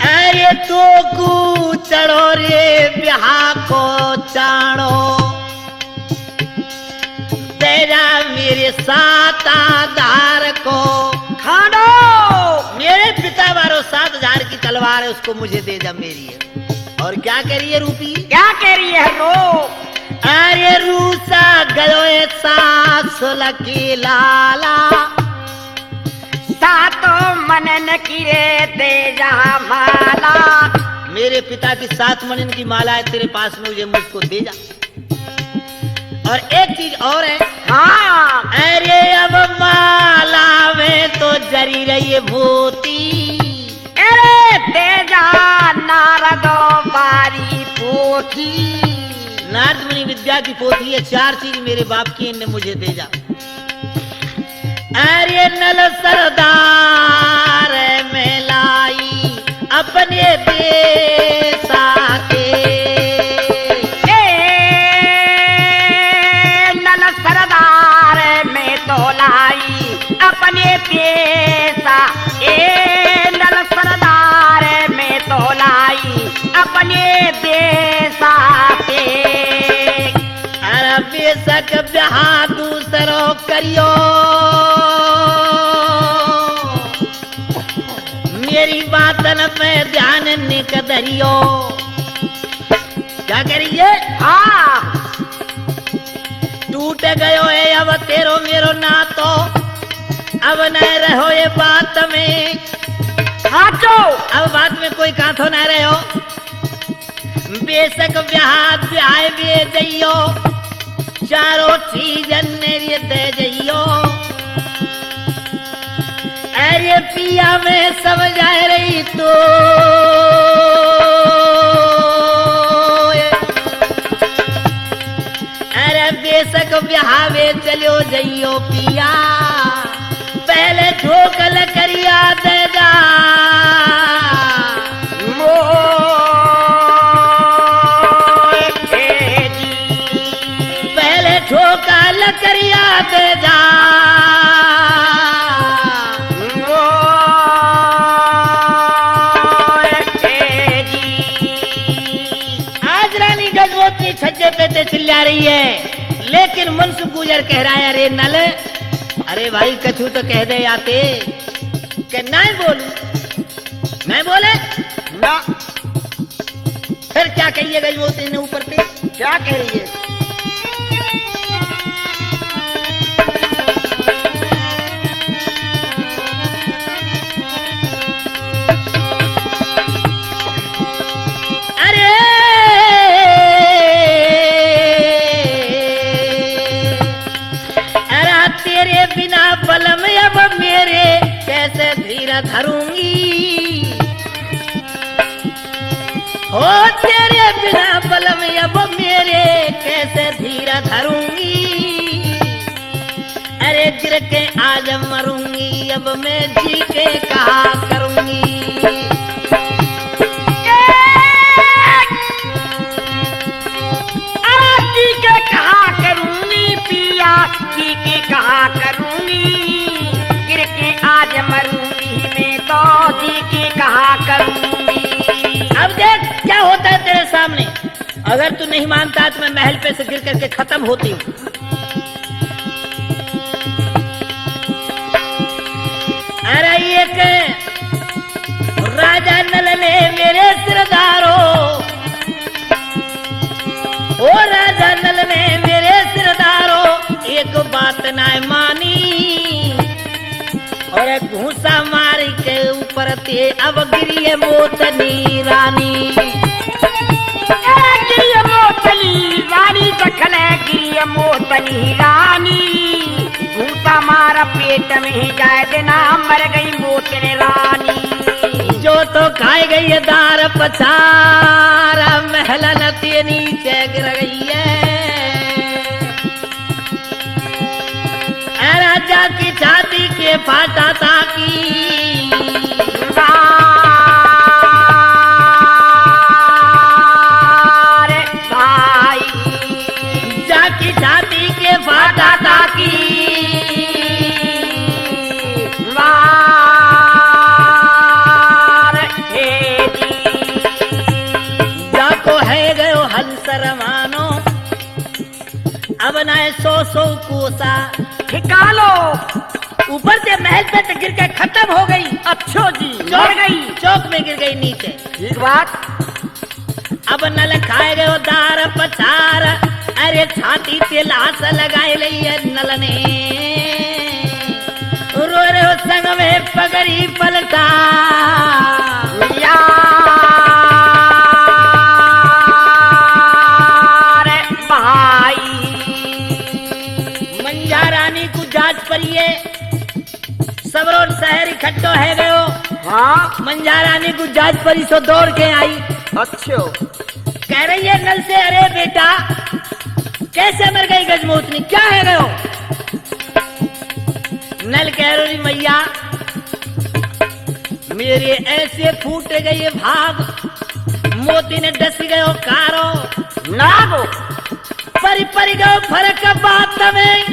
अरे तो कू चढ़ो रे ब्याह को चाणो, दे जा मेरे साथ आधार को खानो, मेरे पिता बारो 7000 की तलवार है उसको मुझे दे जा मेरी है। और क्या कह रही है रूपी? क्या कह रही है रो? अरे रूसा गयो सास लकी लाला, सातो मनन किए दे जहाँ माला। मेरे पिता की 7 मनन की माला है तेरे पास में, मुझे मुझको दे जा। और एक चीज और है, हाँ अरे अब माला में तो जरी रही है मोती, अरे दे जा नारदो बारी पोथी। नारद मुनि विद्या की पोथी है, 4 चीज मेरे बाप की, इनने मुझे दे जा। अरे नल सरदार में लाई अपने देशा के, नल सरदार में तो लाई अपने देशा, नल सरदार में तो लाई अपने देशा के। अरे बेशक ब्याह दूसरो करियो, मेरी बातन पे ध्यान निक धरियो। क्या करिए? हाँ टूट गयो है अब तेरो मेरो नातो, अब न रहो ये बात में, हाँ जो अब बात में कोई कांथो न रहो। बेशक ब्याह ब्याह भी जइयो, चारों चीजन ने दे जइयो। अरे पिया में समझा रही तो अरे बेशक ब्याहे चलो जइयो पिया, पहले ठोकल करिया दे जा। पहले ठोकल करिया दे जा। छज्जे पे ते चिल्ला रही है, लेकिन मुंश गुजर कह रहा है अरे नल, अरे भाई कछु तो कह दे आते, कि नहीं बोलू, नहीं बोले ना। फिर क्या कहिए गजमोती ने ऊपर पे, क्या कह रही है? बलम अब मेरे कैसे धीरा धरूंगी, हो तेरे बिना बलम अब मेरे कैसे धीरा धरूंगी। अरे गिर के आज मरूंगी, अब मैं जी के कहा करूंगी। जी के कहा करूंगी पिया, जी के कहा करूंगी, गिर के आज मरूंगी मैं तो जी के कहा करूंगी। अब देख क्या होता है तेरे सामने, अगर तू नहीं मानता तो मैं महल पे से गिर करके खत्म होती हूँ। अरे एक राजा नल ने मेरे सिरदारो, ओ राजा नल ने मेरे सिरदारो एक बात ना मानी, और एक घूसा मार के ऊपर ते अब गिरी मोतनी रानी। गिरी मोतनी रानी दखले, गिरी मोतनी रानी, घूसा मारा पेट में जाए देना, मर गई मोतनी रानी। जो तो खाए गई है दार पछारा, महल नती नीचे गिर गई है। राजा की छाती के फाटा ताकी, भाई जाकी छाती के फाटा ताकी, जाको है गयो हंस रवानो, अब न 100 कोसा निकालो। ऊपर से महल पे गिर के खत्म हो गई। अच्छो जी मर गई, चौक में गिर गई नीचे। ठीक बात। अब नल खाए गए दार पछार, अरे छाती से लाश लगाए लई है नल ने, रो रहे हो संग में पगड़ी पलटा या रे भाई मंझा रानी को जांच परिए सबरों शहर इकट्ठो है गयो। हाँ मंझा रानी को जांच परी सो दौड़ के आई। अच्छो कह रही है नल से, अरे बेटा कैसे मर गई गजमोतनी, क्या है गयो? नल कह रही मैया मेरे ऐसे फूट गई भाग, मोती ने डस गयो कारो नागो परी परी गयो फर्क बात में।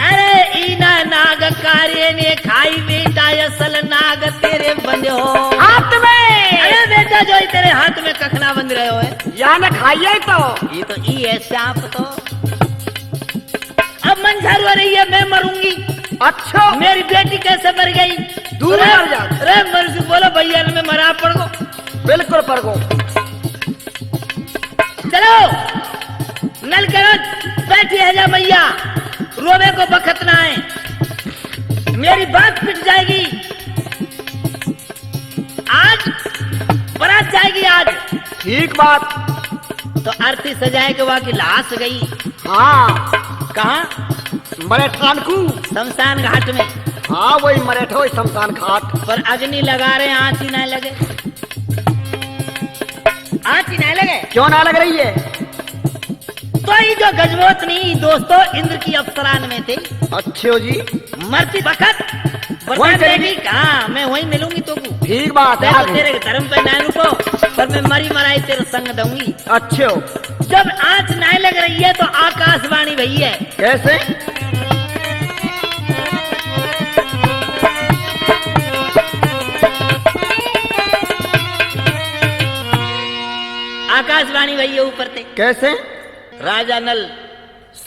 अरे इना नाग कार्य ने खाई बेटा, असल नाग तेरे बंदे हो हाथ में। अरे बेटा जो ही तेरे हाथ में कखना बंद रहे हो है, या न खाइए तो ये तो ई है सांप तो। अब मंझा रो रही है मैं मरूंगी, अच्छो मेरी बेटी कैसे मर गई? दूर अरे- मर जा। अरे मर्जी बोलो भैया में मरा पड़ गो। बिल्कुल परगो चलो नल करो बैठी है जा मैया, रोवे को बखत ना है, मेरी बात पिट जाएगी। आज बारात जाएगी आज। ठीक बात। तो आरती सजाए के वहां की लाश गई। हाँ कहाँ? मरेठान को। शमशान घाट में। हाँ वही मरेठो वही शमशान घाट पर अग्नि लगा रहे, आँच ही ना लगे, आँच ही ना लगे। क्यों ना लग रही है? तो ये जो गजमोतनी दोस्तों इंद्र की अप्सरान में थे, अच्छो जी मरती बखत वहीं बता चलेगी? देगी कहाँ मैं वहीं मिलूंगी तो को। ठीक बात मैं है। तो तेरे धर्म पे ना रुको, पर मैं मरी मराई तेरे संग दूंगी। अच्छो जब आँच ना लग रही है तो आकाशवाणी भई है। कैसे? आकाशवाणी भई है ऊपर ते। कैसे? राजा नल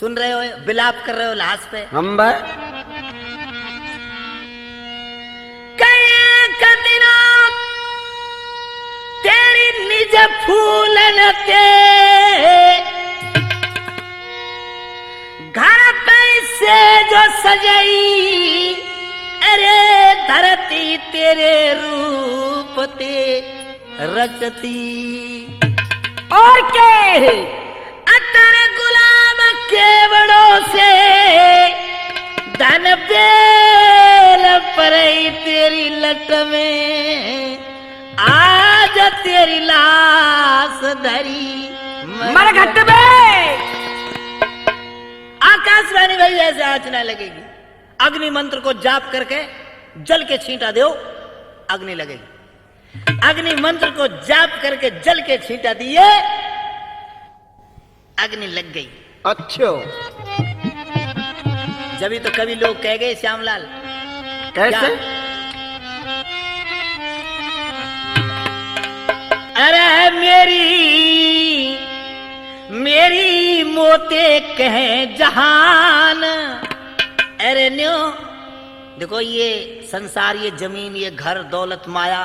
सुन रहे हो, विलाप कर रहे हो लाश पे। हम भाई कदिना तेरी निज फूलन ते घर कैसे जो सजई, अरे धरती तेरे रूप ते रचती। और के अतर गुलाम केवड़ों से धन बेल परई तेरी लट में, आज तेरी लाश धरी मरघट में। आकाशवाणी भाई ऐसे आँच ना लगेगी। अग्नि मंत्र को जाप करके जल के छींटा दो, अग्नि लगेगी। अग्नि मंत्र को जाप करके जल के छींटा दिए, अग्नि लग गई। अच्छो जब तो कभी लोग कह गए श्यामलाल कैसे? अरे मेरी मोते कहे जहान। अरे न्यो देखो ये संसार, ये जमीन, ये घर, दौलत, माया,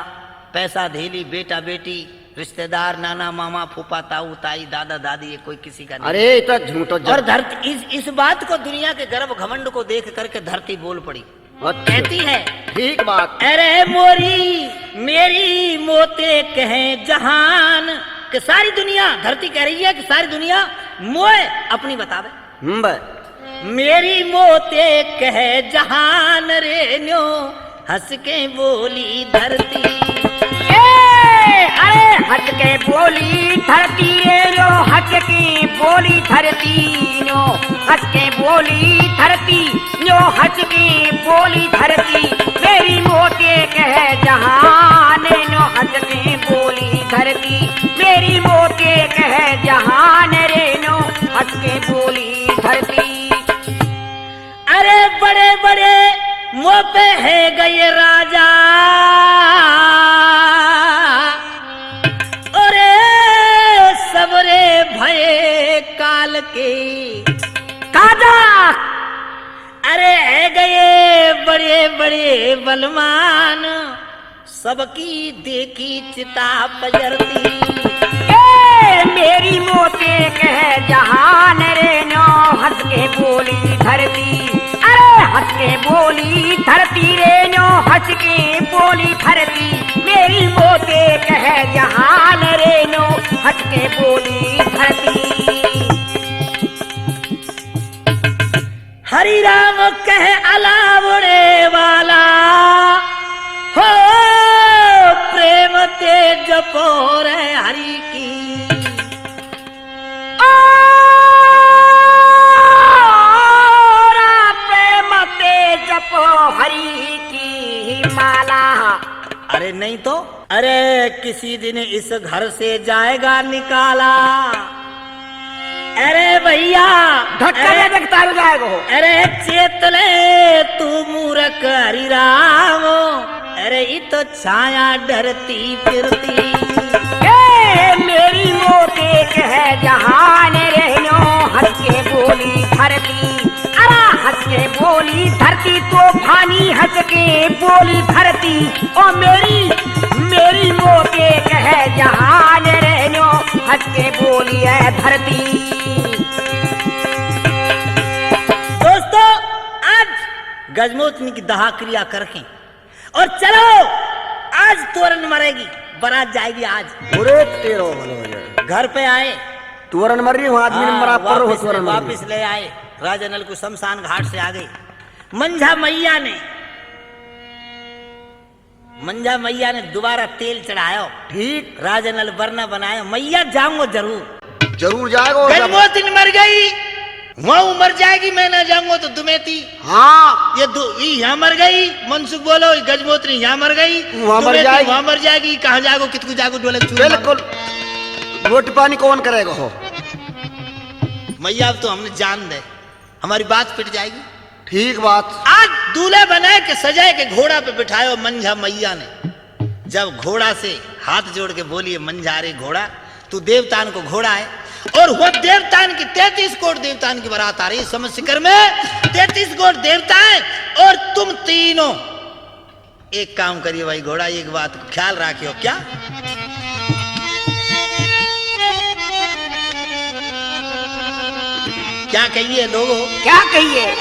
पैसा, धेली, बेटा बेटी, रिश्तेदार, नाना मामा, फूफा, ताऊ ताई, दादा दादी, ये कोई किसी का नहीं। अरे तो झूठो और धरती इस बात को दुनिया के गर्भ घमंड को देख करके धरती बोल पड़ी, कहती है ठीक बात। अरे मेरी मोते कहे जहान, कि सारी दुनिया, धरती कह रही है कि सारी दुनिया मोए अपनी बतावे। मेरी मोते कहे जहान रे न्यो, हंस के बोली धरती। अरे हट के बोली धरती रो, हट के बोली धरती नो, हट के बोली धरती नो, हट के बोली धरती। मेरी मोते कह जहान नो, हट के बोली धरती। मेरी मोते कह जहान रे नो, हट के बोली धरती। अरे बड़े बड़े मुँह पे है गए राजा, अरे सबरे भये काल के काजा। अरे है गए बड़े बड़े बलवान, सबकी देखी चिता पजरती। मेरी मोते कह जहान रे नो, हंस के बोली धरती। अरे हंस के के बोली धरती रेनो, हंस के बोली धरती मेरी मोते कह जहान रेनो, हंस के बोली धरती। हरि राम कह अलावड़े वाला हो, प्रेम ते जपो रे हरि की। प्रेम ते जपो हरि की माला। अरे नहीं तो, अरे किसी दिन इस घर से जाएगा निकाला। अरे भैया धक्का दे देखता हो जाएगा। अरे चेतले तू मूर्ख हरि राम, अरे ये तो छाया डरती फिरती। मेरी मोते कह जहान रहनो, हंस के बोली धरती। अरे हंस के बोली धरती तो फानी, हंस के बोली धरती ओ मेरी मोते कह जहान रहनो, हंस के बोली है धरती। दोस्तों आज गजमोतनी की दहा क्रिया करके और चलो आज तोरण मरेगी, बारात जाएगी आज। पूरे तेरो भलो हो जाए। घर पे आए तुरन मर रही हूँ, आदमी ने मरा पर हो तुरन मर रही। वापिस ले आए, राजनल को शमशान घाट से आ गई। मंझा मैया ने दोबारा तेल चढ़ायो, ठीक राजनल बरना बनाया। मैया जाऊंगा जरूर, जरूर जाएगा। गजमोतनी मर गई, वहाँ मर जाएगी, मैं ना जाऊंगा तो दुमेती। हाँ ये यहाँ मर गई, मनसुख बोलो गजमोतनी यहाँ मर गई, वहाँ मर जाएगी। कहाँ जागो कितकू जागो ढोलक चूर। बिल्कुल, रोटी पानी कौन करेगा हो। मैया अब तो हमने जान दे, हमारी बात पिट जाएगी। ठीक बात। आज दूल्हे बनाए के सजाए के घोड़ा पे बिठायो मंझा मैया ने। जब घोड़ा से हाथ जोड़ के बोलिए मंझा रे घोड़ा, तू देवतान को घोड़ा है और वह देवतान की 33 कोट देवतान की बारात आ रही है। समझ शिखर में 33 कोट देवता है और तुम तीनों एक काम करिए भाई घोड़ा, एक बात को ख्याल रखियो। क्या क्या कहिए लोगों, क्या कहिए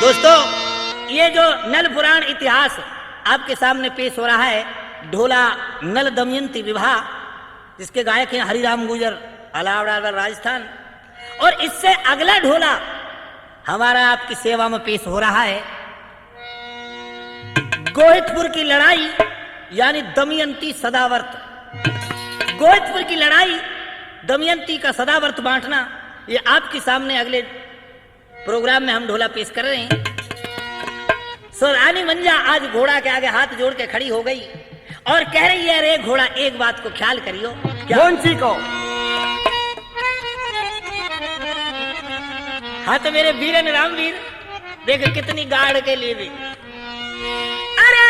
दोस्तों, ये जो नल पुराण इतिहास आपके सामने पेश हो रहा है, ढोला नल दमयंती विवाह, जिसके गायक हैं हरिराम गुर्जर अलावड़ा राजस्थान। और इससे अगला ढोला हमारा आपकी सेवा में पेश हो रहा है, गोहितपुर की लड़ाई यानी दमयंती सदावर्त। गोहितपुर की लड़ाई, दमयंती का सदावर्त बांटना, ये आपके सामने अगले प्रोग्राम में हम ढोला पेश कर रहे हैं। सो रानी मंजा आज घोड़ा के आगे हाथ जोड़ के खड़ी हो गई और कह रही है, अरे घोड़ा एक बात को ख्याल करियो। कौन सी को? हाँ तो मेरे वीरन रामवीर देख कितनी गाड़ के लिए भी। अरे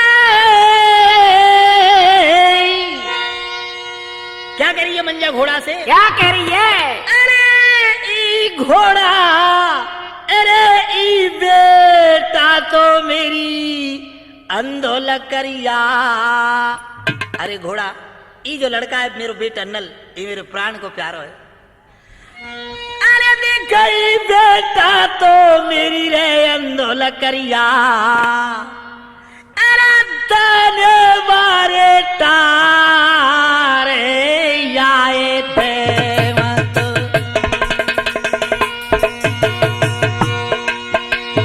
क्या कह रही है मंजा घोड़ा से? क्या कह रही है? अरे ई घोड़ा, अरे ई बेटा तो मेरी अंधोल करिया। अरे घोड़ा, ई जो लड़का है मेरे बेटा नल, ये मेरे प्राण को प्यारो है। अरे देखई बेटा तो मेरी रे अंधोल करिया। अरे तने मारे तारे आए थे मत,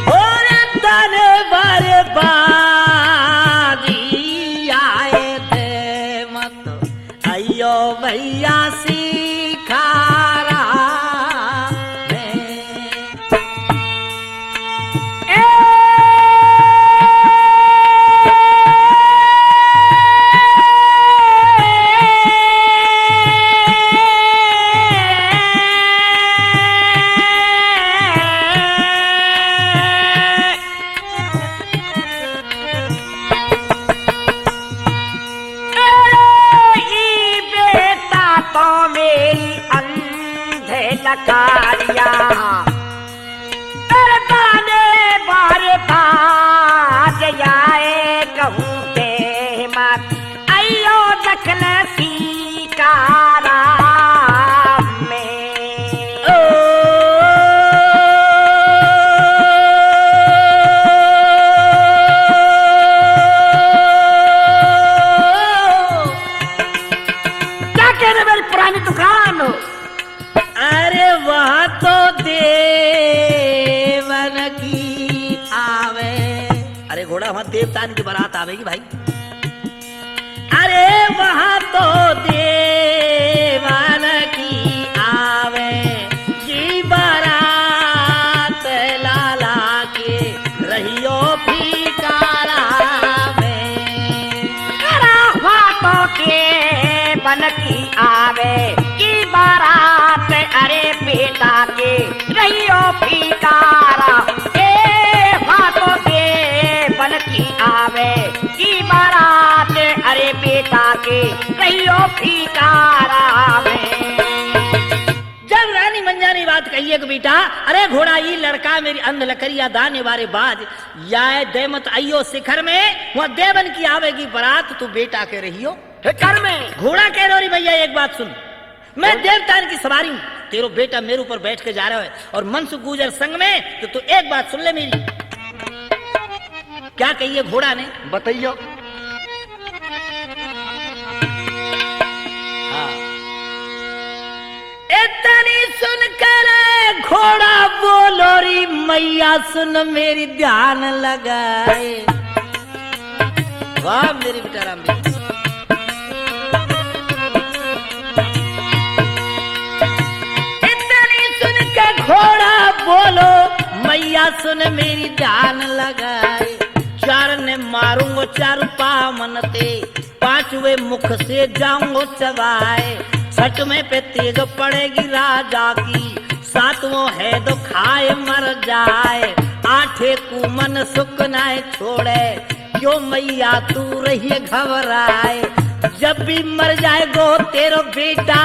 और तने मारे बाजी आए थे मत। अयो भैया सिखारा लकारिया। दाने बारे बाज आए कहूँ के मत, अयो दखल सीकारा में। देवतान की बारात आवेगी भाई। अरे वहां तो देवान की आवे जी बारात, लाला के रहियो फीकारा में। हाथों के बन की आवे की बारात, अरे बेटा के रहियो फीकारा। हाथों के बन की आवे की बारात, अरे बेटा के रहियो फीकारा में। जब रानी मंजा ने बात कही है कि बेटा अरे घोड़ा ये लड़का मेरी अंध लकड़िया दाने वारे बाज या देमत आइयो शिखर में, वह देवन की आवेगी बारात, तू बेटा के रहियो फिकर में। घोड़ा कह रही भैया एक बात सुन, मैं देवतान की सवारी हूँ, तेरो बेटा मेरे ऊपर बैठ के जा रहा है और मनसुख गुजर संग में, तो तू एक बात सुन ले मेरी। क्या कही है घोड़ा ने? बताइयो। इतनी सुनकर घोड़ा बोलो री मैया सुन मेरी ध्यान लगाए। वाह मेरी बेटा राम जी। इतनी सुन के घोड़ा बोलो मैया सुन मेरी ध्यान लगाए। चार ने मारूंगो चार पामनते, पांचवे मुख से जाऊंगो चबाए। छठवें पे तेज पड़ेगी राजा की, सातवों है तो खाए मर जाए। आठे को मन सुख नाए छोड़े, क्यों मैया तू रही घबराए। जब भी मर जाएगो तेरो बेटा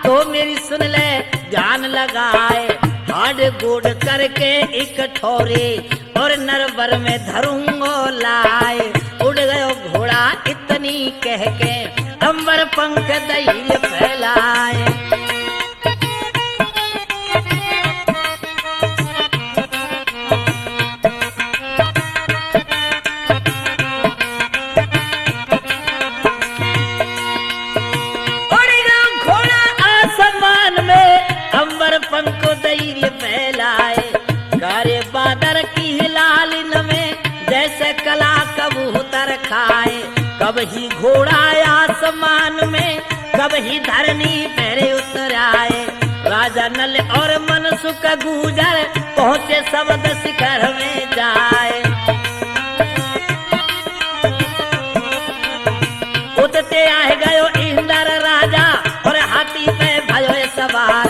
तो मेरी सुन ले ध्यान लगाए। हाड गोड करके एक ठोरे और नरवर में धरूंगो लाए। उड़ गयो घोड़ा इतनी कह के, अंबर पंख धैर्य फैलाए। उड़ गयो घोड़ा आसमान में, अंबर पंख धैर्य फैलाए। गारे बादर की लालिन में, जैसे कला कबूतर खाए। कब ही घोड़ा आसमान में, कब ही धरनी पैरे उतर आए। राजा नल और मनसुख गुजर पहुंचे शब्द शिखर में जाए। उतते आए गयो इंद्र राजा और हाथी पे भयो सवार।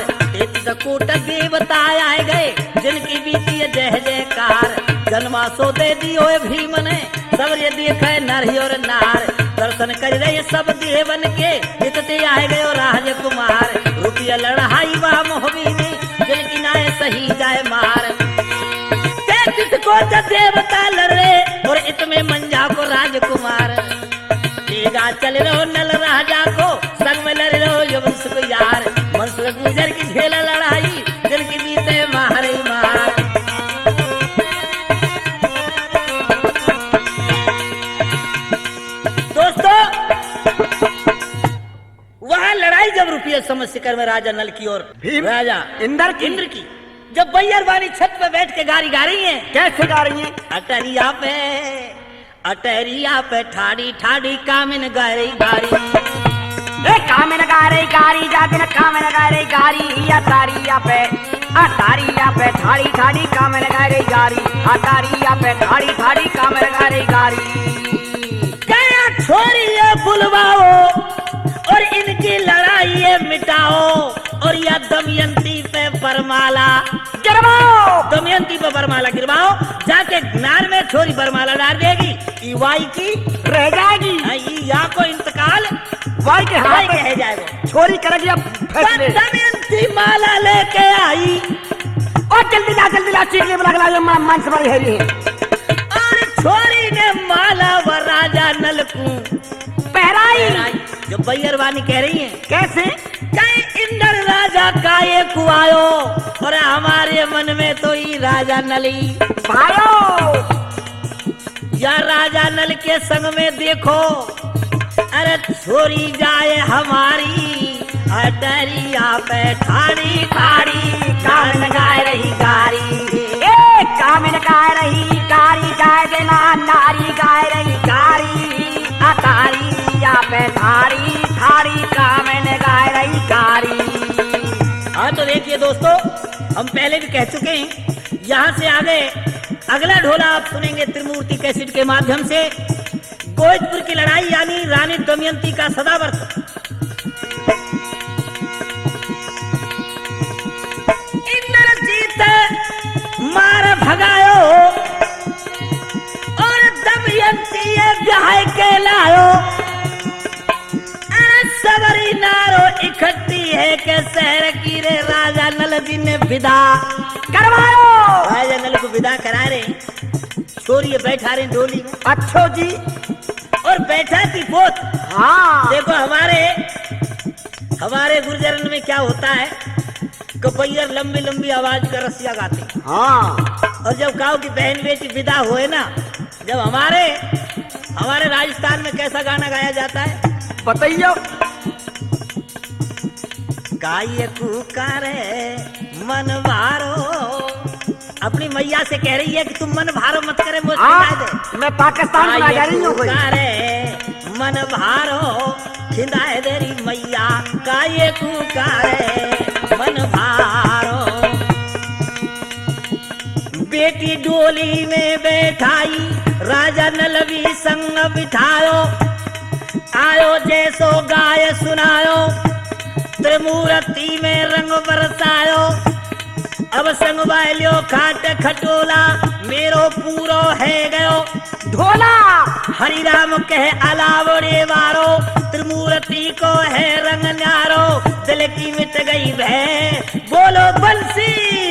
कूट देवता आए गए जिनकी बीती जय जयकार। जन्मा सो दे दियो भीम ने, सब ये देखे नर और नार। दर्शन कर रहे सब देवन के, इतते आए गयो राजकुमार। रुपया लड़ाई वाह मोहबीनी, जिनकी नाए सही जाए मार। को देवता लड़े और इतने मंजा को राजकुमार। तेगा चल रहो नल राजा को, संग में लड़ रहो यवंश को यार। मनसुख गुजर की झेला लड़ाई, दिल की बीते मारे मार। दोस्तों वहां लड़ाई जब रुपये समझ शिखर में राजा नल की और राजा इंद्र की जब बैयरवानी छत पे बैठ के गारी गा रही है। कैसे गा रही है? अटरिया पे ठाड़ी ठाड़ी कामिन गा रही गारी। कामिन गा रही गारी, जातिन कामिन गा रही गारी। अटारिया पे ठाड़ी ठाड़ी कामिन गा रही गारी। अटारिया पे ठाड़ी ठाड़ी कामिन गा रही गारी। क्या छोरी बुलवाओ और इनकी लड़ाई मिटाओ, और या दमयंती पे बरमाला गिरवाओ। दमयंती पे बरमाला गिरवाओ, जाके ज्ञान में छोरी बरमाला डाल देगी, ईवाई की रह जाएगी। या को इंतकाल वाई के हाथ में रह जाएगा। छोरी करेगी अब फैसले। दमयंती माला लेके आई और जल्दी ला चीखने में लगला मन से बड़ी है। और छोरी ने माला व राजा नल को पहराई। जो बैयरवानी कह रही है कैसे? कहीं इंद्र राजा का ये कुआयो, और हमारे मन में तो ही राजा नली भायो। या राजा नल के संग में देखो, अरे छोरी जाए हमारी। अटरिया पे ठाड़ी ठाड़ी कामिन गाय रही गारी। कामिन गाय रही गारी, गाय देना नारी गाय रही कारी का मैंने गाय रही कारी। हाँ तो देखिए दोस्तों, हम पहले भी कह चुके हैं, यहाँ से आगे अगला ढोला आप सुनेंगे त्रिमूर्ति कैसेट के माध्यम से। गोविंदपुर की लड़ाई यानी रानी दमयंती का सदावर्त। इंद्रजीत मार भगायो और दमयंती ब्याह के लायो। सबरी नारो इकट्ठी है के शहर की रे राजा नल जी ने विदा करवायो। राजा नल को विदा करा रहे, छोरिए बैठा रहे डोली में। अच्छो जी। और बैठा थी पोत। हाँ देखो हमारे गुर्जरन में क्या होता है, कपैयर लंबी लंबी आवाज का रसिया गाते। हाँ और जब गाँव की बहन बेटी विदा हुए ना, जब हमारे राजस्थान में कैसा गाना गाया जाता है बताइयो। गाय कुकारे मन भारो, अपनी मैया से कह रही है कि तुम मन भारो मत करे, मुझे हाँ, दे। मैं पाकिस्तान में जा रही हूँ। कुकारे मन भारो खिंदाए देरी मैया, गाय कुकारे मन भारो। बेटी डोली में बैठाई राजा नलवी संग बिठायो, आयो जैसो गाय सुनायो, त्रिमूर्ति में रंग बरसायो। अब संग वालियो खाट खटोला, मेरो पूरो है गयो ढोला। हरि राम कह अलावड़े वारो, त्रिमूर्ति को है रंग न्यारो, दिल की मिट गई भय बोलो बंसी